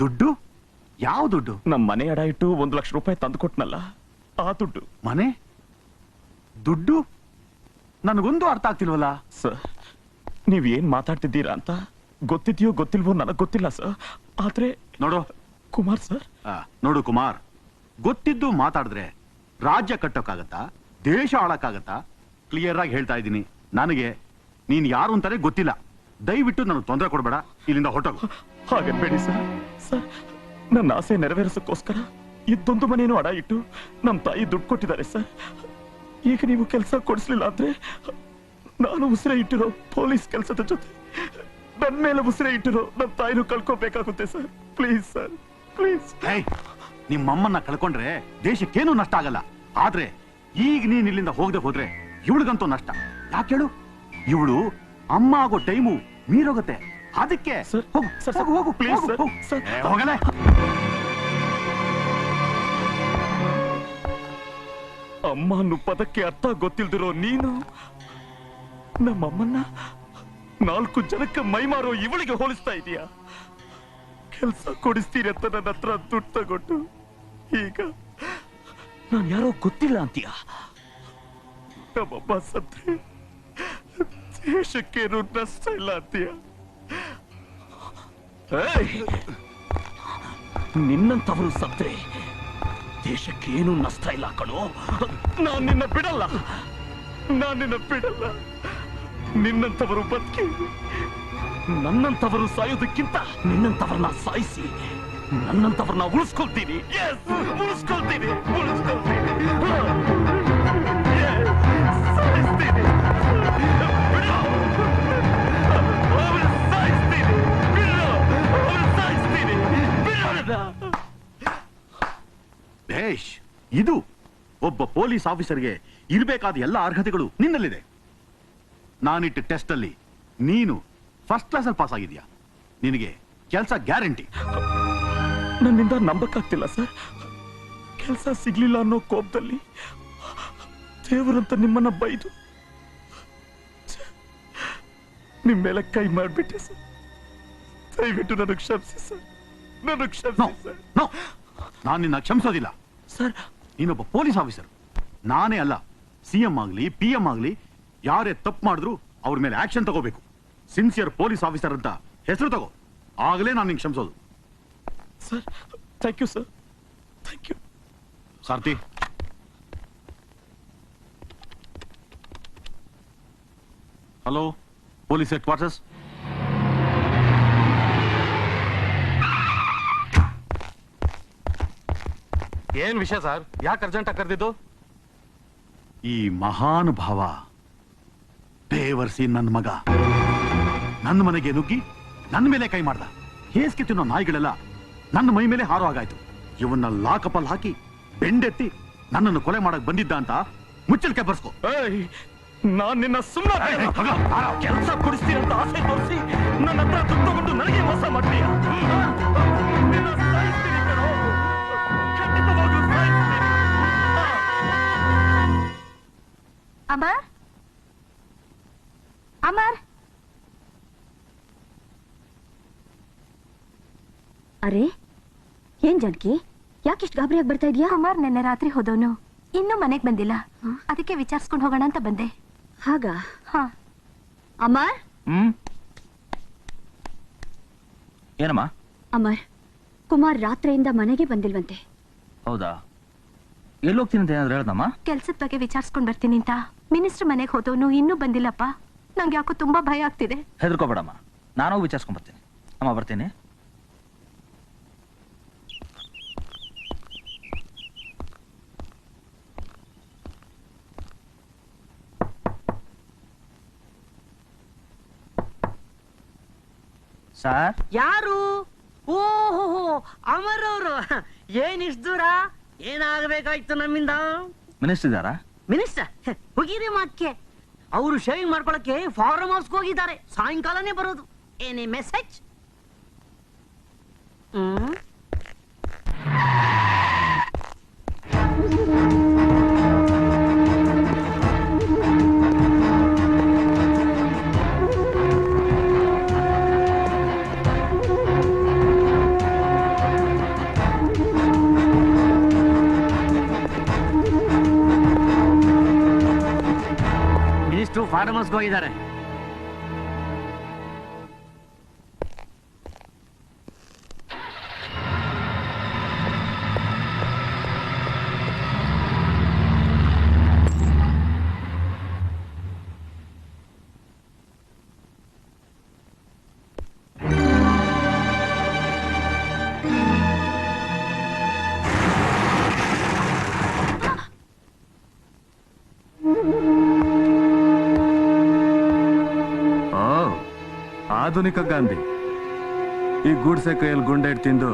ದುಡ್ಡು? ಯಾವ ದುಡ್ಡು? ನಮ್ಮ ಮನೆ ಅಡ ಇಟ್ಟು 1 ಲಕ್ಷ ರೂಪಾಯಿ ತಂದು ಕೊಟ್ನಲ್ಲ, ಆ ದುಡ್ಡು. ಮನೆ ದುಡ್ಡು? ನನಗೊಂದು ಅರ್ಥ ಆಗ್ತಿಲ್ವಲ್ಲ. ಸರ್, ನೀವೇನ್ ಮಾತಾಡ್ತಿದ್ದೀರಾ ಅಂತ ಗೊತ್ತಿದ್ಯೋ ಗೊತ್ತಿಲ್ವೋ ನನಗ್ ಗೊತ್ತಿಲ್ಲ ಸರ್. ಆದ್ರೆ ನೋಡು ಕುಮಾರ್ ಸರ್, ನೋಡು ಕುಮಾರ್, ಗೊತ್ತಿದ್ದು ಮಾತಾಡಿದ್ರೆ ರಾಜ್ಯ ಕಟ್ಟೋಕ್ಕಾಗತ್ತಾ? ದೇಶ ಆಳಕ್ಕಾಗತ್ತಾ? ಕ್ಲಿಯರ್ ಆಗಿ ಹೇಳ್ತಾ ಇದ್ದೀನಿ, ನನಗೆ ನೀನ್ ಯಾರು ಅಂತಾನೆ ಗೊತ್ತಿಲ್ಲ. ದಯವಿಟ್ಟು ನನಗೆ ತೊಂದರೆ ಕೊಡಬೇಡ, ಇಲ್ಲಿಂದ ಹೊರಟೋಗು. ಹಾಗನ್ಬೇಡಿ ಸರ್. ಸರ್, ನನ್ನ ಆಸೆ ನೆರವೇರಿಸಕ್ಕೋಸ್ಕರ ಇದ್ದೊಂದು ಮನೇನು ಅಡ ಇಟ್ಟು ನಮ್ಮ ತಾಯಿ ದುಡ್ಡು ಕೊಟ್ಟಿದ್ದಾರೆ ಸರ್. ಈಗ ನೀವು ಕೆಲಸ ಕೊಡಿಸ್ಲಿಲ್ಲ ಅಂದ್ರೆ ನಾನು ಉಸಿರೇ ಇಟ್ಟಿರೋ ಪೊಲೀಸ್ ಕೆಲಸದ ಜೊತೆ ನನ್ನ ಮೇಲೆ ಉಸಿರೇ ಇಟ್ಟಿರೋ ನಮ್ಮ ತಾಯಿನೂ ಕಳ್ಕೋಬೇಕಾಗುತ್ತೆ ಸರ್. Please sir, please. ನಿಮ್ಮಮ್ಮನ್ನ ಕಳ್ಕೊಂಡ್ರೆ ದೇಶಕ್ಕೇನು ನಷ್ಟ ಆಗಲ್ಲ. ಆದ್ರೆ ಈಗ ನೀನ್ ಇಲ್ಲಿಂದ ಹೋಗದೆ ಹೋದ್ರೆ ಇವಳಿಗಂತೂ ನಷ್ಟ. ಯಾಕೆ ಹೇಳು? ಇವಳು ಅಮ್ಮ ಆಗೋ ಟೈಮು ಮೀರೋಗತ್ತೆ. ಅದಕ್ಕೆ ಹೋಗು ಪ್ಲೀಸ್ ಸರ್. ಹೋಗಲೇ. ಅಮ್ಮ ಅನ್ನೋ ಪದಕ್ಕೆ ಅರ್ಥ ಗೊತ್ತಿಲ್ದಿರೋ ನೀನು ನಮ್ಮಮ್ಮನ್ನ 4 ಜನಕ್ಕೆ ಮೈಮಾರೋ ಇವಳಿಗೆ ಹೋಲಿಸ್ತಾ ಇದೀಯಾ? ಕೆಲಸ ಕೊಡಿಸ್ತೀರಿ ಅಂತ ನನ್ನ ಹತ್ರ ದುಡ್ಡು ತಗೊಟ್ಟು ಈಗ ನಾನು ಯಾರೋ ಗೊತ್ತಿಲ್ಲ ಅಂತೀಯ? ನಮ್ಮಮ್ಮ ಸತ್ರೆ ದೇಶಕ್ಕೇನು ನಷ್ಟ ಇಲ್ಲ ಅಂತೀಯ? ನಿನ್ನಂತವರು ಸತ್ರೆ ದೇಶಕ್ಕೇನು ನಷ್ಟ ಇಲ್ಲ ಕಣೋ. ನಾನು ನಿನ್ನ ಬಿಡಲ್ಲ, ನಿನ್ನಂತವರು ಬದುಕಿ ನನ್ನಂತವರು ಸಾಯೋದಕ್ಕಿಂತ ನಿನ್ನಂತವರನ್ನ ಸಾಯಿಸಿ ನನ್ನಂತವರನ್ನ ಉಳಿಸ್ಕೊಳ್ತೀನಿ. ಉಳಿಸ್ಕೊಳ್ತೀನಿ. ಭೇಷ್, ಇದು ಒಬ್ಬ ಪೊಲೀಸ್ ಆಫೀಸರ್ಗೆ ಇರಬೇಕಾದ ಎಲ್ಲ ಅರ್ಹತೆಗಳು ನಿನ್ನಲ್ಲಿದೆ. ನಾನಿಟ್ಟ ಟೆಸ್ಟ್ ಅಲ್ಲಿ ನೀನು ಫಸ್ಟ್ ಕ್ಲಾಸ್ ಅಲ್ಲಿ ಪಾಸ್ ಆಗಿದ್ಯಾ. ನಿನಗೆ ಕೆಲಸ ಗ್ಯಾರಂಟಿ. ನನ್ನಿಂದ ನಂಬಕ್ಕಾಗ್ತಿಲ್ಲ ಸರ್. ಕೆಲಸ ಸಿಗ್ಲಿಲ್ಲ ಅನ್ನೋ ಕೋಪದಲ್ಲಿ ದೇವರಂತ ನಿಮ್ಮನ್ನ ಬೈದು ನಿಮ್ಮ ಮೇಲೆ ಕೈ ಮಾಡ್ಬಿಟ್ಟೆ ಸರ್. ದಯವಿಟ್ಟು ನನಗೆ ಕ್ಷಮಿಸಿ ಸರ್. ನಾನು ನಿನ್ನ ಕ್ಷಮಿಸೋದಿಲ್ಲ ಸರ್. ನೀನೊಬ್ಬ ಪೊಲೀಸ್ ಆಫೀಸರ್, ನಾನೇ ಅಲ್ಲ. ಸಿಎಂ ಆಗ್ಲಿ PM ಆಗ್ಲಿ ಯಾರೇ ತಪ್ಪು ಮಾಡಿದ್ರು ಅವ್ರ ಮೇಲೆ ಆಕ್ಷನ್ ತಗೋಬೇಕು. ಸಿನ್ಸಿಯರ್ ಪೊಲೀಸ್ ಆಫೀಸರ್ ಅಂತ ಹೆಸರು ತಗೋ, ಆಗಲೇ ನಾನು ನಿಂಗೆ ಕ್ಷಮಿಸೋದು. Sir, thank you sir. Thank you. Saarthi, hello, police headquarters. ಏನ್ ವಿಷಯ ಸರ್? ಯಾಕೆ ಅರ್ಜೆಂಟ್ ಆಗಿ ಕರೆದಿದ್ದು? ಈ ಮಹಾನುಭಾವ ಬೇವರ್ಸಿ ನನ್ನ ಮಗ ನನ್ನ ಮನೆಗೆ ನುಗ್ಗಿ ನನ್ನ ಮೇಲೆ ಕೈ ಮಾಡ್ದ. ಹೇಸ್ಗೆ ತಿನ್ನೋ ನಾಯಿಗಳೆಲ್ಲ ನನ್ನ ಮೈ ಮೇಲೆ ಹಾರೋ ಹಾಗಾಯ್ತು. ಇವನ್ನ ಲಾಕಪಲ್ಲಿ ಹಾಕಿ ಬೆಂಡೆತ್ತಿ ನನ್ನನ್ನು ಕೊಲೆ ಮಾಡಕ್ ಬಂದಿದ್ದ ಅಂತ ಮುಚ್ಚಳಿಕೆ ಬರ್ಸ್ಕೊ. ನಾನ್ ನಿನ್ನ ಸುಮ್ಮನೆ ಕೆಲಸ ಕೊಡಿಸ್ತೀನಿ ಅಂತ ಆಸೆ ತೋರಿಸಿ ನನ್ನ ಹತ್ರ ದುಡ್ಡು ತಗೊಂಡು ನನಗೆ ಮೋಸ ಮಾಡ್ತೀಯ. ಅಮರ್, ಅಮರ್. ಅರೆ, ಏನ್ ಜಾನಕಿ, ಯಾಕಿಷ್ಟು ಗಾಬರಿಯಾಗಿ ಬರ್ತಾ ಇದೀಯಾ? ಅಮರ್ ನಿನ್ನೆ ರಾತ್ರಿ ಹೋದವನು ಇನ್ನೂ ಮನೆಗೆ ಬಂದಿಲ್ಲ. ಅದಕ್ಕೆ ವಿಚಾರಿಸ್ಕೊಂಡು ಹೋಗೋಣ ಅಂತ ಬಂದೆ. ಹಾಗಾ? ಹಾ. ಅಮರ್. ಏನಮ್ಮ? ಅಮರ್, ಕುಮಾರ್ ರಾತ್ರಿಯಿಂದ ಮನೆಗೆ ಬಂದಿಲ್ವಂತೆ. ಹೌದಾ? ಎಲ್ಲೋಗ್ತೀನಿ ಅಂತ ಏನಾದ್ರು ಹೇಳ್ದಮ್ಮ? ಕೆಲ್ಸದ ಬಗ್ಗೆ ವಿಚಾರಿಸ್ಕೊಂಡ್ ಬರ್ತೀನಿ ಅಂತ ಮಿನಿಸ್ಟರ್ ಮನೆಗೆ ಹೋದವನು ಇನ್ನೂ ಬಂದಿಲ್ಲಪ್ಪ. ನಂಗೆ ಯಾಕೋ ತುಂಬಾ ಭಯ ಆಗ್ತಿದೆ. ಹೆದರ್ಕೋಬೇಡಮ್ಮ, ನಾನು ವಿಚಾರಿಸ್ಕೊಂಡ್ ಬರ್ತೀನಿ. ಅಮ್ಮ, ಬರ್ತೀನಿ. ಸರ್, ಯಾರು? ಓಹೋ, ಅಮರ್ ಅವರು. ಏನ್ ಇಷ್ಟ ದೂರ? ಏನಾಗಬೇಕಾಯ್ತು ನಮ್ಮಿಂದ? ಮಿನಿಸ್ಟರ್ ಇದ್ದಾರಾ? ಮಿನಿಸ್ಟರ್ ಹೋಗಿರಿ ಮಾತ್ಕೆ. ಅವರು ಶೇವಿಂಗ್ ಮಾಡ್ಕೊಳಕ್ಕೆ ಫಾರ್ಮ್ ಹೌಸ್ಗೆ ಹೋಗಿದ್ದಾರೆ. ಸಾಯಂಕಾಲನೇ ಬರೋದು. ಏನೇ ಮೆಸೇಜ್? ಫಾರ್ಮ್ ಹೌಸ್ಗೆ ಹೋಗಿದ್ದಾರೆ. ಆಧುನಿಕ ಗಾಂಧಿ ಈ ಗೂಡ್ಸೆ ಕೈಯಲ್ಲಿ ಗುಂಡೆ ತಿಂದು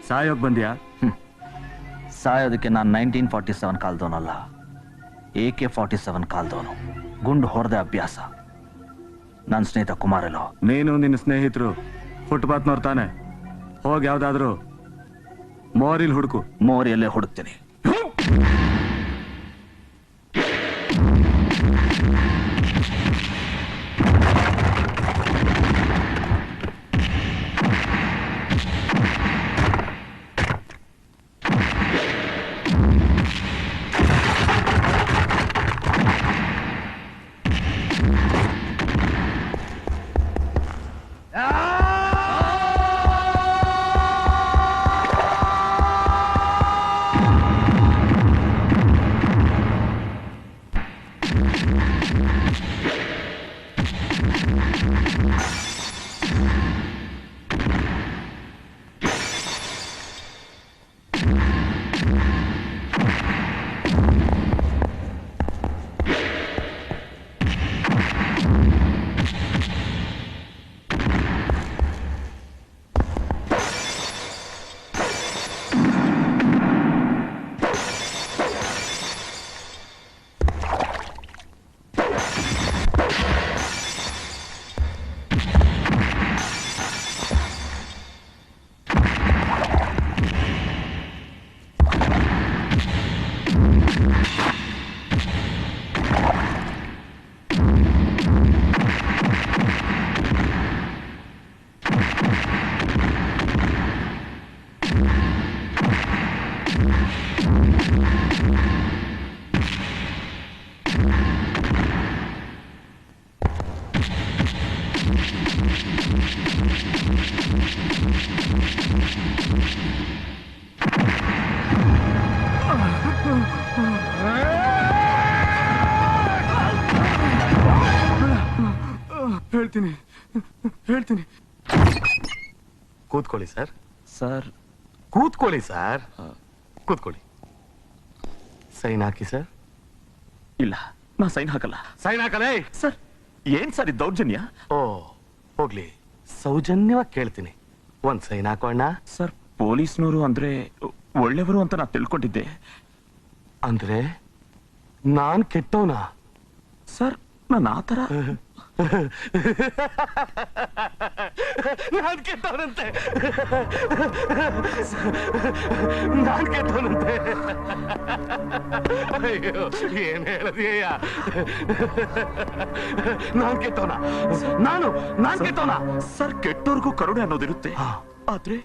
ಸಾಯೋಗ್ ಬಂದ್ಯಾ? ಸಾಯೋದಕ್ಕೆ ನಾನು 1947 ಕಾಲ್ದವನಲ್ಲ, AK-47 ಕಾಲ್ದವನು. ಗುಂಡು ಹೊಡೆದ ಅಭ್ಯಾಸ. ನನ್ನ ಸ್ನೇಹಿತ ಕುಮಾರಲ್ಲೋ. ನೀನು ನಿನ್ನ ಸ್ನೇಹಿತರು ಫುಟ್ಪಾತ್ನವ್ರು ತಾನೆ? ಹೋಗಿ ಯಾವ್ದಾದ್ರು ಮೋರಿಲ್ ಹುಡುಕು. ಮೋರಿಯಲ್ಲೇ ಹುಡುಕ್ತೀನಿ. ಹೇಳ್ತೀನಿ. ಕೂತ್ಕೊಳ್ಳಿ ಸರ್. ಸರ್ ಕೂತ್ಕೊಳ್ಳಿ ಸರ್. ಕೂತ್ಕೊಳ್ಳಿ. ಸೈನ್ ಹಾಕಿ ಸರ್. ಇಲ್ಲ, ನಾ ಸೈನ್ ಹಾಕಲ್ಲ. ಸೈನ್ ಹಾಕಲೇ. ಸರ್ ಏನ್ ಸರ್ ಇದು ದೌರ್ಜನ್ಯ? ಓ ಹೋಗ್ಲಿ, ಸೌಜನ್ಯವಾಗಿ ಕೇಳ್ತೀನಿ, ಒಂದ್ ಸೈನ್ ಹಾಕೋಣ. ಸರ್ ಪೊಲೀಸ್ನವರು ಅಂದ್ರೆ ಒಳ್ಳೆಯವರು ಅಂತ ನಾ ತಿಳ್ಕೊಂಡಿದ್ದೆ. ಅಂದ್ರೆ ನಾನ್ ಕೆಟ್ಟವನ? ಸರ್ ನಾನು ಆತರ ನಾನ್ ಕೆಟ್ಟವನಂತೆ. ನಾನ್ ಕೆಟ್ಟವನಂತೆ. ಅಯ್ಯೋ ಏನ್ ಹೇಳದೀಯ? ನಾನ್ ಕೆಟ್ಟವನ? ನಾನ್ ಕೆಟ್ಟವನ? ಸರ್ ಕೆಟ್ಟವ್ರಿಗೂ ಕರುಣೆ ಅನ್ನೋದಿರುತ್ತೆ, ಆದ್ರೆ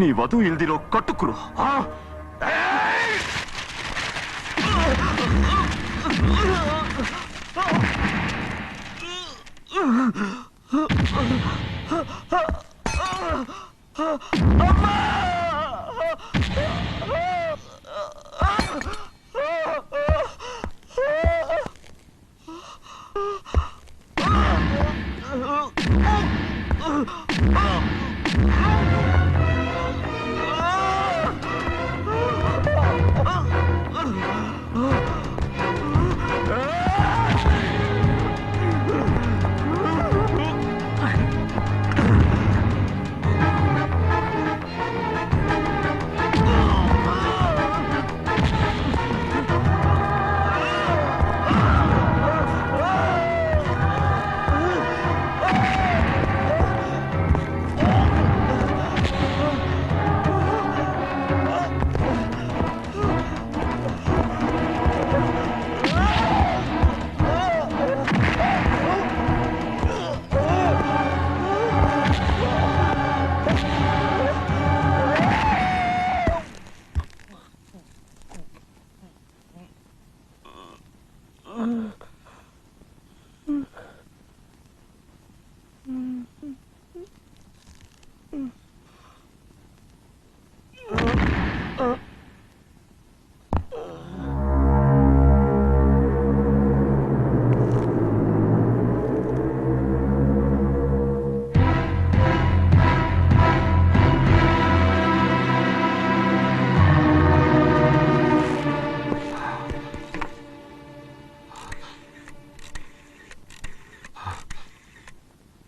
ನೀವದು ಇಲ್ದಿರೋ ಕಟುಕರು.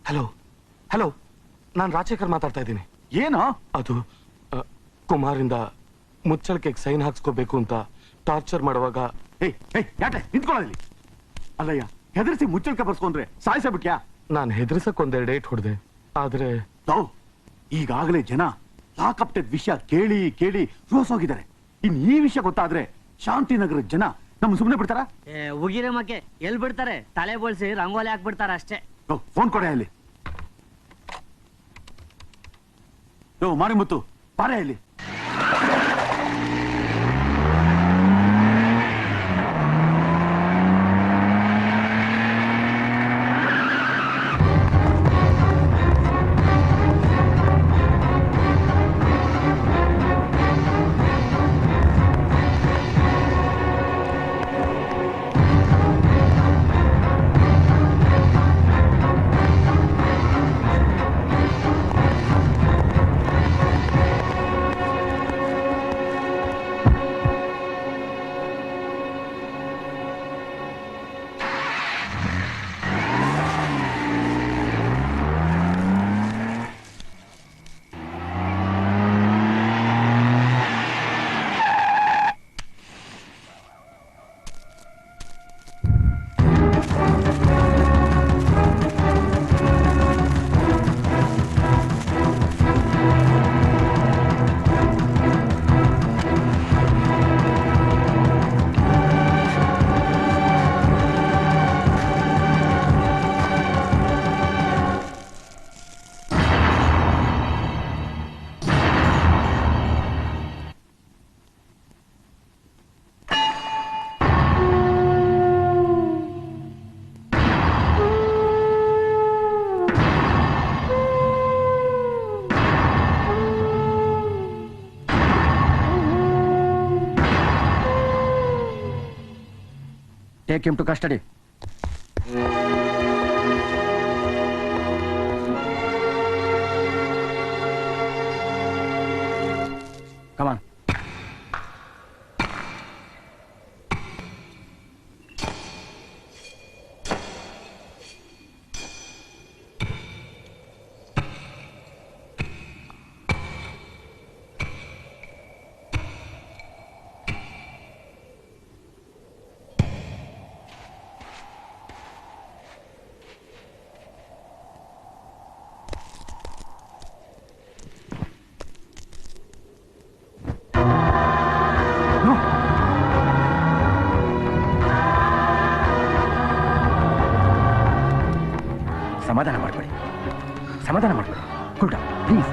ಹಲೋ ಹಲೋ, ನಾನು ರಾಜಶೇಖರ್ ಮಾತಾಡ್ತಾ ಇದ್ದೀನಿ. ಏನೋ ಅದು ಕುಮಾರಿಂದ ಮುಚ್ಚಳಿಕೆಗೆ ಸೈನ್ ಹಾಕ್ಸ್ಕೋಬೇಕು ಅಂತ ಟಾರ್ಚರ್ ಮಾಡುವಾಗ ಯಾಕೆ ನಿಂತ್ಕೊಳ್ಳೋದಿಲ್ಲ. ಅಲ್ಲಯ್ಯ, ಹೆದರ್ಸಿ ಮುಚ್ಚಳಿಕೆ ಬರ್ಸ್ಕೊಂಡ್ರೆ ಸಾಯಿಸಬಿಟ್ಯಾ? ನಾನು ಹೆದರ್ಸಕ್ ಒಂದೆರಡು ಏಟ್ ಹೊಡೆದೆ. ಆದ್ರೆ ಈಗಾಗಲೇ ಜನ ಲಾಕಪ್ ಡೆತ್ ವಿಷಯ ಕೇಳಿ ಕೇಳಿ ರೋಸೋಗಿದ್ದಾರೆ. ಇನ್ ಈ ವಿಷಯ ಗೊತ್ತಾದ್ರೆ ಶಾಂತಿನಗರದ ಜನ ನಮ್ಮ ಸುಮ್ಮನೆ ಬಿಡ್ತಾರ? ಉಗಿರೆ ಮಕ್ಕೆ ಎಲ್ ಬಿಡ್ತಾರೆ? ತಲೆ ಬೋಳ್ಸಿ ರಂಗೋಲಿ ಹಾಕ್ಬಿಡ್ತಾರ ಅಷ್ಟೇ. ಫೋನ್ ಕೊಡೆ ಅಲ್ಲಿ. ಮಾರಿಮುತ್ತು ಬಾರೆ ಅಲ್ಲಿ. Take him to custody. Come on. ಸಮಾಧಾನ ಮಾಡ್ಕೊಳ್ಳಿ, ಸಮಾಧಾನ ಮಾಡ್ಕೊಳ್ಳಿ. Cool down please.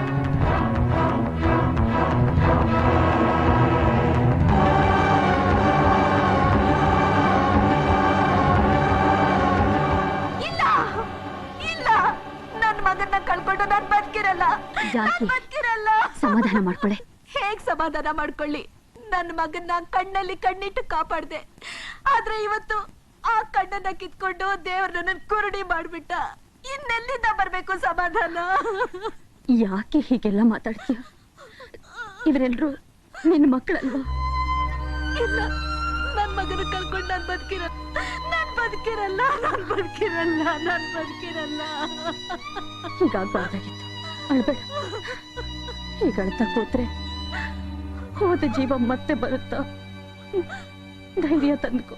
ಇಲ್ಲ ಇಲ್ಲ, ನನ್ನ ಮಗನ್ನ ಕಳ್ಕೊಂಡು ನಾನು ಬದುಕಿರಲ್ಲ, ಜಾನಕಿ, ಬದುಕಿರಲ್ಲ. ಸಮಾಧಾನ ಮಾಡ್ಕೊಳ್ಳಿ. ಹೇಗ್ ಸಮಾಧಾನ ಮಾಡ್ಕೊಳ್ಳಿ? ನನ್ನ ಮಗನ್ನ ಕಣ್ಣಲ್ಲಿ ಕಣ್ಣಿಟ್ಟು ಕಾಪಾಡ್ದೆ, ಆದ್ರೆ ಇವತ್ತು ಆ ಕಣ್ಣನ್ನ ಕಿತ್ಕೊಂಡು ದೇವ್ರ ನನ್ನ ಕುರುಡಿ ಮಾಡ್ಬಿಟ್ಟ. ಇನ್ನೆಲ್ಲಿಂದ ಬರ್ಬೇಕು ಸಮಾಧಾನ? ಯಾಕೆ ಹೀಗೆಲ್ಲ ಮಾತಾಡ್ತೀಯ? ಇವರೆಲ್ರು ನಿನ್ನ ಮಕ್ಕಳಲ್ವಾ? ಇಲ್ಲ, ನನ್ ಮಗನ ಕಳ್ಕೊಂಡು ನಾನ್ ಬದುಕಿರಲ್ಲ, ನಾನ್ ಬದುಕಿರಲ್ಲ, ನಾನ್ ಬದುಕಿರಲ್ಲ, ನಾನ್ ಬದುಕಿರಲ್ಲ. ಹೀಗಾಗ್ಬಾರ್ದಾಗಿತ್ತು. ಅಳ್ಬೇಡ. ಈಗ ಅಳ್ತಾ ಕೂತ್ರೆ ಹೋದ ಜೀವ ಮತ್ತೆ ಬರುತ್ತಾ? ಧೈರ್ಯ ತಂದ್ಕೋ.